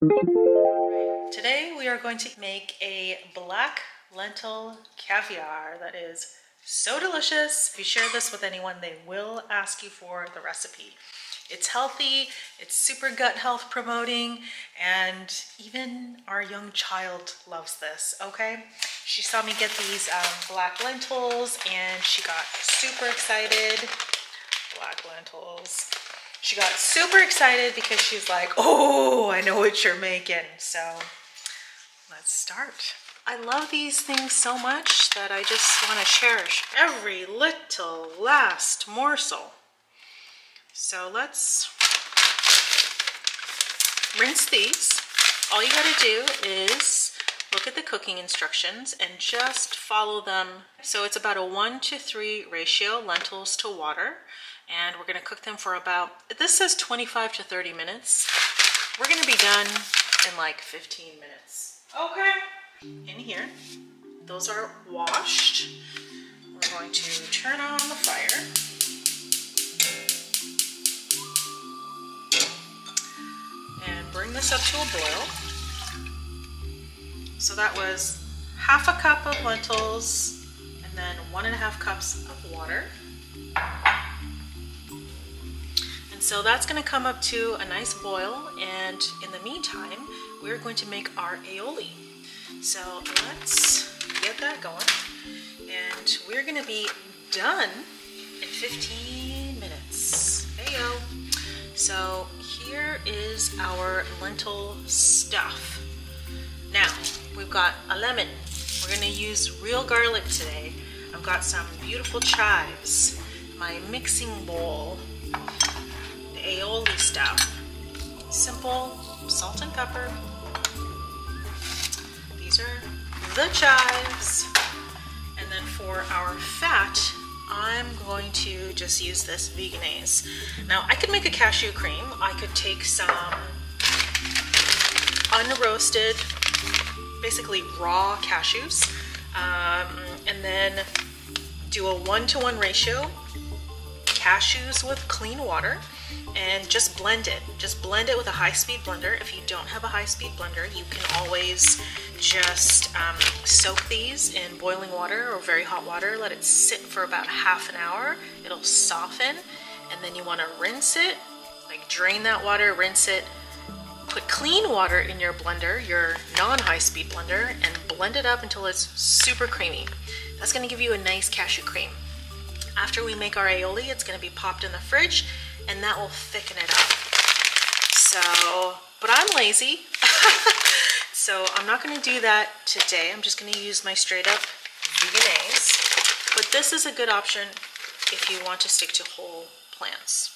Today we are going to make a black lentil caviar that is so delicious. If you share this with anyone, they will ask you for the recipe. It's healthy, it's super gut health promoting, and even our young child loves this, okay? She saw me get these black lentils and she got super excited. Black lentils. She got super excited because she's like, oh, I know what you're making. So let's start. I love these things so much that I just want to cherish every little last morsel. So let's rinse these. All you gotta do is look at the cooking instructions and just follow them. So it's about a 1-to-3 ratio, lentils to water. And we're gonna cook them for about, this says 25 to 30 minutes. We're gonna be done in like 15 minutes. Okay. In here, those are washed. We're going to turn on the fire. And bring this up to a boil. So that was half a cup of lentils and then 1.5 cups of water. And so that's going to come up to a nice boil, and in the meantime we're going to make our aioli. So let's get that going, and we're going to be done in 15 minutes. Heyo. So here is our lentil stuff. Now we've got a lemon. We're going to use real garlic today. I've got some beautiful chives, my mixing bowl, the aioli stuff, simple salt and pepper. These are the chives. And then for our fat, I'm going to just use this Vegenaise. Now I could make a cashew cream. I could take some unroasted, basically raw cashews, and then do a 1-to-1 ratio, cashews with clean water, and just blend it. Just blend it with a high-speed blender. If you don't have a high-speed blender, you can always just soak these in boiling water or very hot water. Let it sit for about half an hour. It'll soften, and then you want to rinse it, like drain that water, rinse it, put clean water in your blender, your non-high-speed blender, and blend it up until it's super creamy. That's going to give you a nice cashew cream. After we make our aioli, it's going to be popped in the fridge, and that will thicken it up. So, but I'm lazy, so I'm not going to do that today. I'm just going to use my straight up Vegenaise. But this is a good option if you want to stick to whole plants.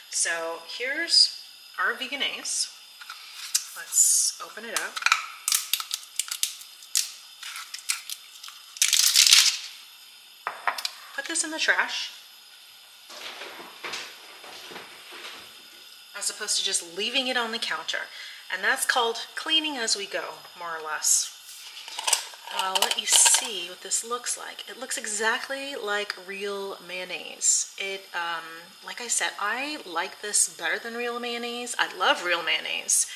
So here's our Vegenaise. Let's open it up. Put this in the trash, as opposed to just leaving it on the counter. And that's called cleaning as we go, more or less. I'll let you see what this looks like. It looks exactly like real mayonnaise. Like I said, I like this better than real mayonnaise. I love real mayonnaise.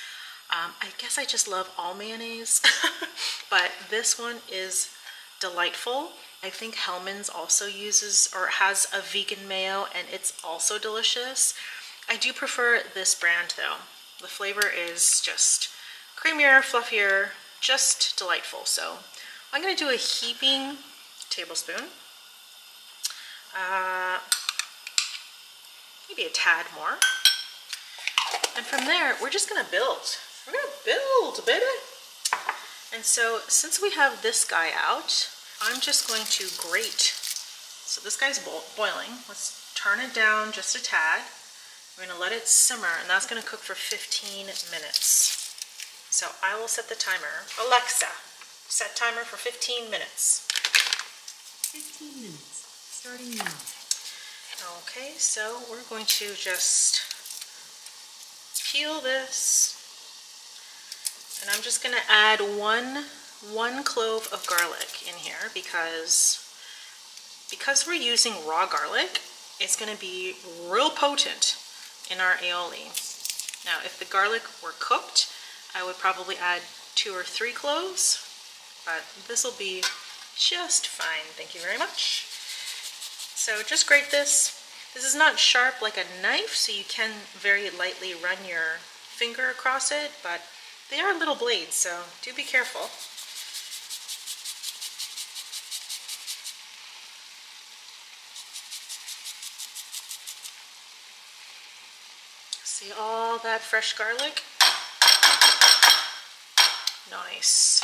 I guess I just love all mayonnaise, but this one is delightful. I think Hellmann's also uses or has a vegan mayo, and it's also delicious. I do prefer this brand though. The flavor is just creamier, fluffier, just delightful. So I'm going to do a heaping tablespoon, maybe a tad more. And from there, we're just going to build. We're going to build, baby. And so since we have this guy out, I'm just going to grate. So this guy's boiling. Let's turn it down just a tad. We're going to let it simmer, and that's going to cook for 15 minutes. So I will set the timer. Alexa, set timer for 15 minutes. 15 minutes, starting now. Okay, so we're going to just peel this. And I'm just going to add one clove of garlic in here because we're using raw garlic, it's going to be real potent in our aioli. Now, if the garlic were cooked, I would probably add 2 or 3 cloves, but this will be just fine. Thank you very much. So just grate this. This is not sharp like a knife, so you can very lightly run your finger across it, but they are little blades, so do be careful. See all that fresh garlic? Nice.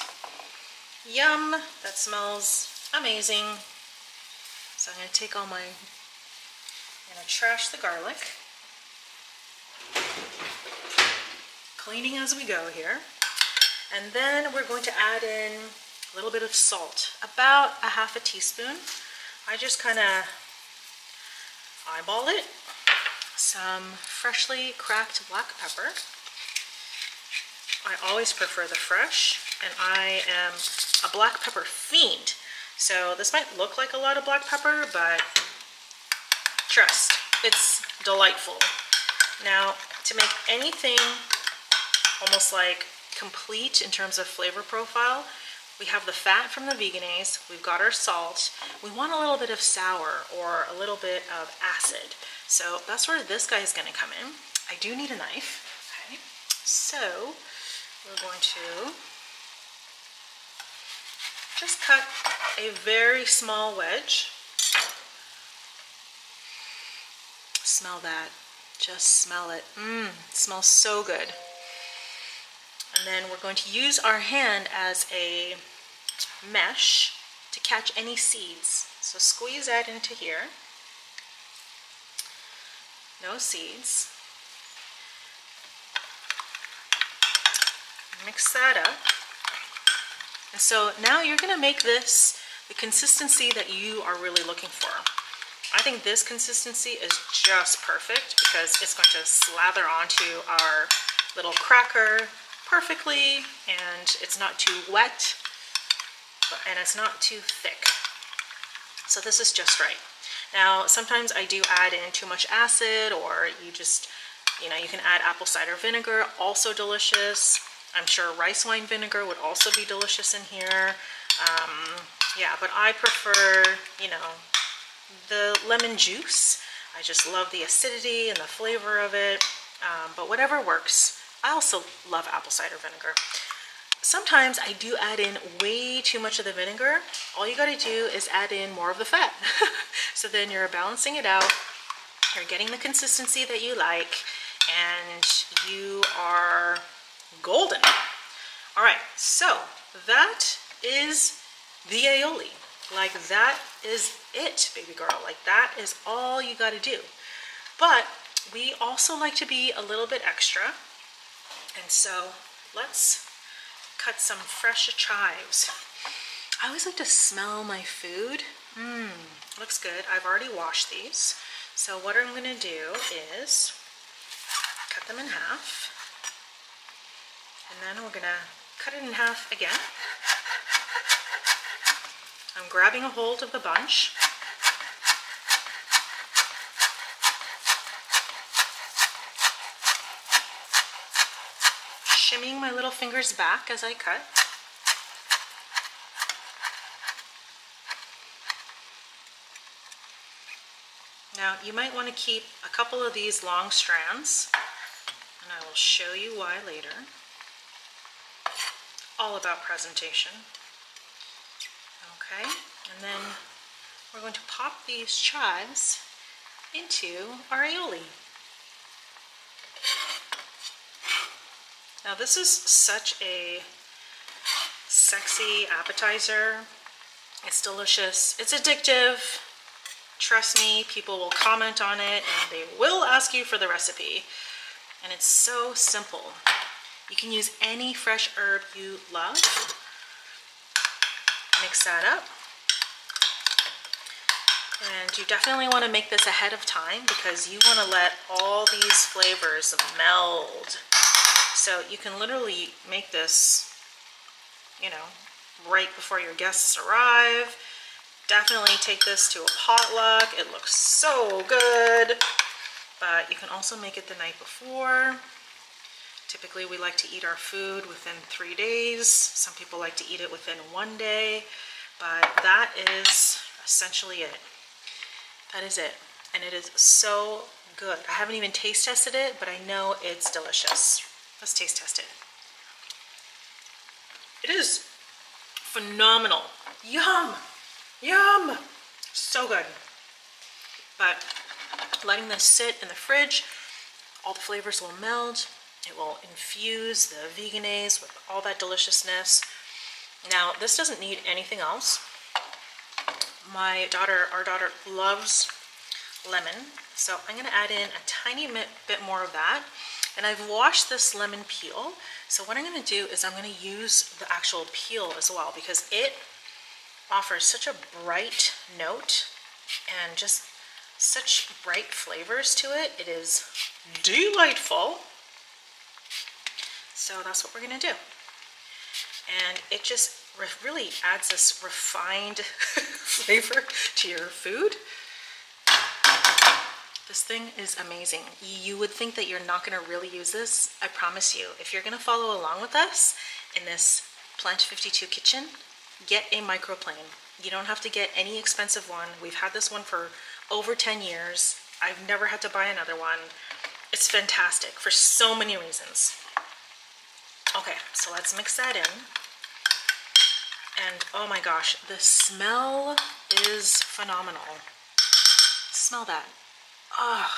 Yum, that smells amazing. So I'm going to take all my, I'm going to trash the garlic. Cleaning as we go here. And then we're going to add in a little bit of salt, about a half a teaspoon. I just kind of eyeball it. Some freshly cracked black pepper. I always prefer the fresh, and I am a black pepper fiend. So this might look like a lot of black pepper, but trust, it's delightful. Now, to make anything almost like complete in terms of flavor profile, we have the fat from the Vegenaise, we've got our salt, we want a little bit of sour or a little bit of acid. So that's where this guy is going to come in. I do need a knife. Okay, so we're going to just cut a very small wedge. Smell that. Just smell it. It smells so good. And then we're going to use our hand as a mesh to catch any seeds. So squeeze that into here. No seeds. Mix that up. And so now you're going to make this the consistency that you are really looking for. I think this consistency is just perfect because it's going to slather onto our little cracker perfectly, and it's not too wet, and it's not too thick. So this is just right. Now, sometimes I do add in too much acid, or you just, you know, you can add apple cider vinegar, also delicious. I'm sure rice wine vinegar would also be delicious in here. Yeah, but I prefer, you know, the lemon juice. I just love the acidity and the flavor of it, but whatever works. I also love apple cider vinegar. Sometimes I do add in way too much of the vinegar. All you gotta do is add in more of the fat. So then you're balancing it out, you're getting the consistency that you like, and you are golden. All right, so that is the aioli. Like, that is it, baby girl. Like, that is all you gotta do. But we also like to be a little bit extra, and so let's cut some fresh chives. I always like to smell my food. Looks good. I've already washed these. So what I'm gonna do is cut them in half, and then we're gonna cut it in half again. I'm grabbing a hold of the bunch. Shimmying my little fingers back as I cut. Now, you might want to keep a couple of these long strands, and I will show you why later. All about presentation. Okay, and then we're going to pop these chives into our aioli. Now, this is such a sexy appetizer. It's delicious. It's addictive. Trust me, people will comment on it and they will ask you for the recipe. And it's so simple. You can use any fresh herb you love. Mix that up. And you definitely want to make this ahead of time because you want to let all these flavors meld. So you can literally make this, you know, right before your guests arrive. Definitely take this to a potluck. It looks so good. But you can also make it the night before. Typically we like to eat our food within 3 days. Some people like to eat it within 1 day, but that is essentially it. That is it. And it is so good. I haven't even taste tested it, but I know it's delicious. Let's taste test it. It is phenomenal. Yum! Yum! So good. But letting this sit in the fridge, all the flavors will meld. It will infuse the Vegenaise with all that deliciousness. Now, this doesn't need anything else. Our daughter loves lemon, so I'm gonna add in a tiny bit more of that. And I've washed this lemon peel, so what I'm gonna do is I'm gonna use the actual peel as well, because it offers such a bright note and just such bright flavors to it. It is delightful. So that's what we're gonna do. And it just really adds this refined flavor to your food. This thing is amazing. You would think that you're not gonna really use this. I promise you, if you're gonna follow along with us in this Plant 52 kitchen, get a microplaned. You don't have to get any expensive one. We've had this one for over 10 years. I've never had to buy another one. It's fantastic for so many reasons. Okay, so let's mix that in. And oh my gosh, the smell is phenomenal. Smell that. Oh,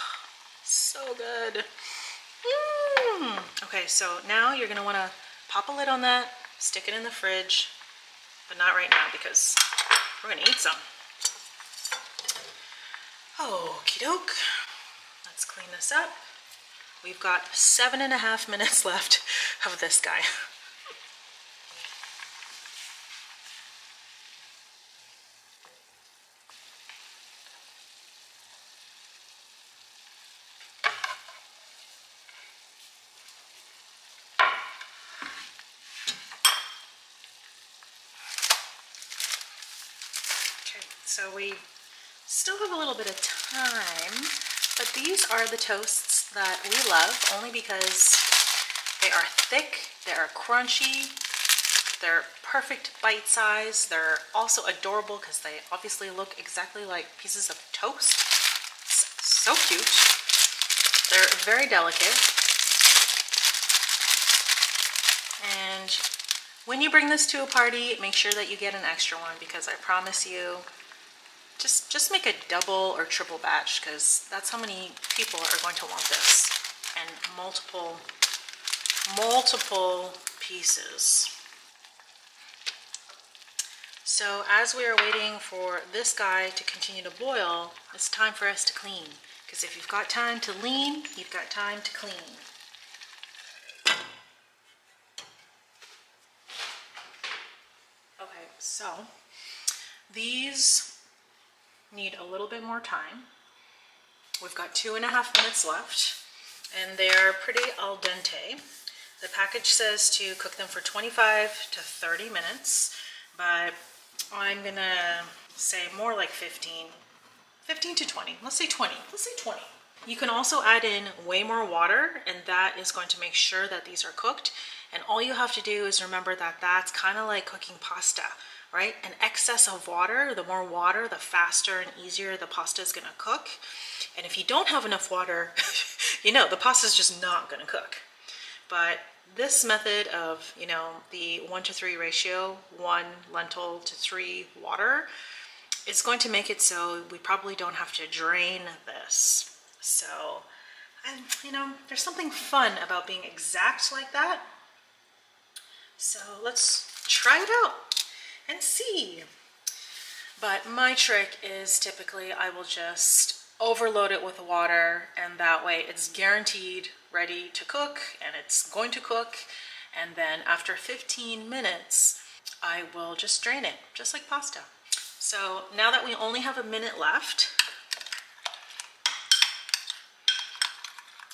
so good. Okay, so now you're gonna wanna pop a lid on that, stick it in the fridge, but not right now because we're gonna eat some. Okie doke. Let's clean this up. We've got 7.5 minutes left of this guy. Okay, so we still have a little bit of time, but these are the toasts that we love only because they are thick, they are crunchy, they're perfect bite size, they're also adorable because they obviously look exactly like pieces of toast. So cute. They're very delicate. And when you bring this to a party, make sure that you get an extra one because I promise you, just make a double or triple batch because that's how many people are going to want this. And multiple pieces. So as we are waiting for this guy to continue to boil, it's time for us to clean. Because if you've got time to lean, you've got time to clean. Okay, so these need a little bit more time. We've got 2.5 minutes left, and they're pretty al dente. The package says to cook them for 25 to 30 minutes, but I'm gonna say more like 15 to 20. Let's say 20. Let's say 20. You can also add in way more water, and that is going to make sure that these are cooked. And all you have to do is remember that that's kind of like cooking pasta, right? An excess of water, the more water, the faster and easier the pasta is gonna cook. And if you don't have enough water, you know, the pasta is just not gonna cook. But this method of, you know, the 1-to-3 ratio, 1 lentil to 3 water, is going to make it so we probably don't have to drain this. So, and you know, there's something fun about being exact like that. So let's try it out and see. But my trick is typically I will just overload it with water, and that way it's guaranteed ready to cook, and it's going to cook. And then after 15 minutes, I will just drain it, just like pasta. So now that we only have a minute left,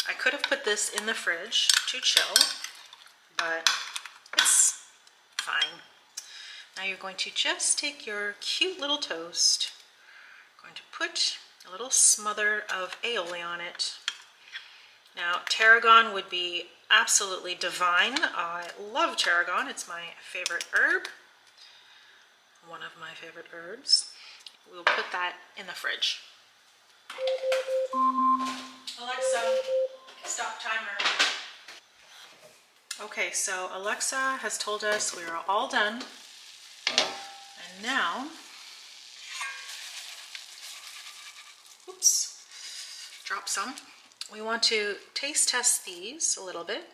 I could have put this in the fridge to chill, but it's fine. Now you're going to just take your cute little toast, going to put a little smother of aioli on it. Now tarragon would be absolutely divine. I love tarragon. It's my favorite herb. One of my favorite herbs. We'll put that in the fridge. Alexa, stop timer. Okay, so Alexa has told us we are all done. And now, oops, drop some. We want to taste test these a little bit,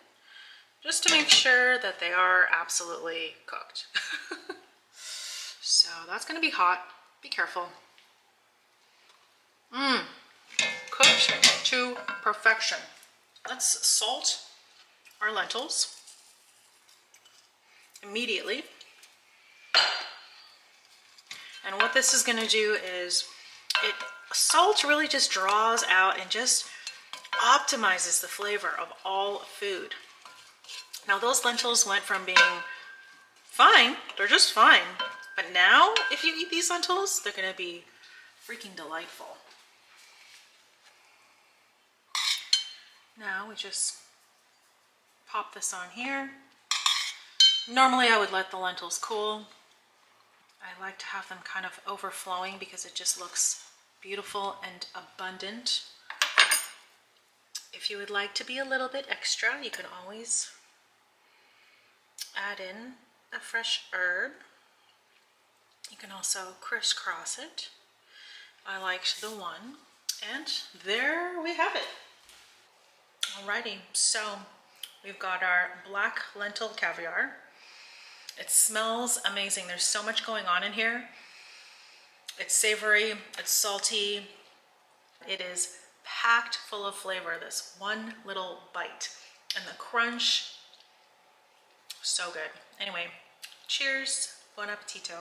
just to make sure that they are absolutely cooked. So that's gonna be hot, be careful. Cooked to perfection. Let's salt our lentils immediately. And what this is gonna do is, salt really just draws out and just optimizes the flavor of all food. Now those lentils went from being fine, they're just fine, but now if you eat these lentils, they're gonna be freaking delightful. Now we just pop this on here. Normally I would let the lentils cool. I like to have them kind of overflowing because it just looks beautiful and abundant. If you would like to be a little bit extra, you can always add in a fresh herb. You can also crisscross it. I liked the one, and there we have it. Alrighty, so we've got our black lentil caviar. It smells amazing. There's so much going on in here. It's savory, it's salty. It is packed full of flavor, this one little bite. And the crunch, so good. Anyway, cheers, buon appetito.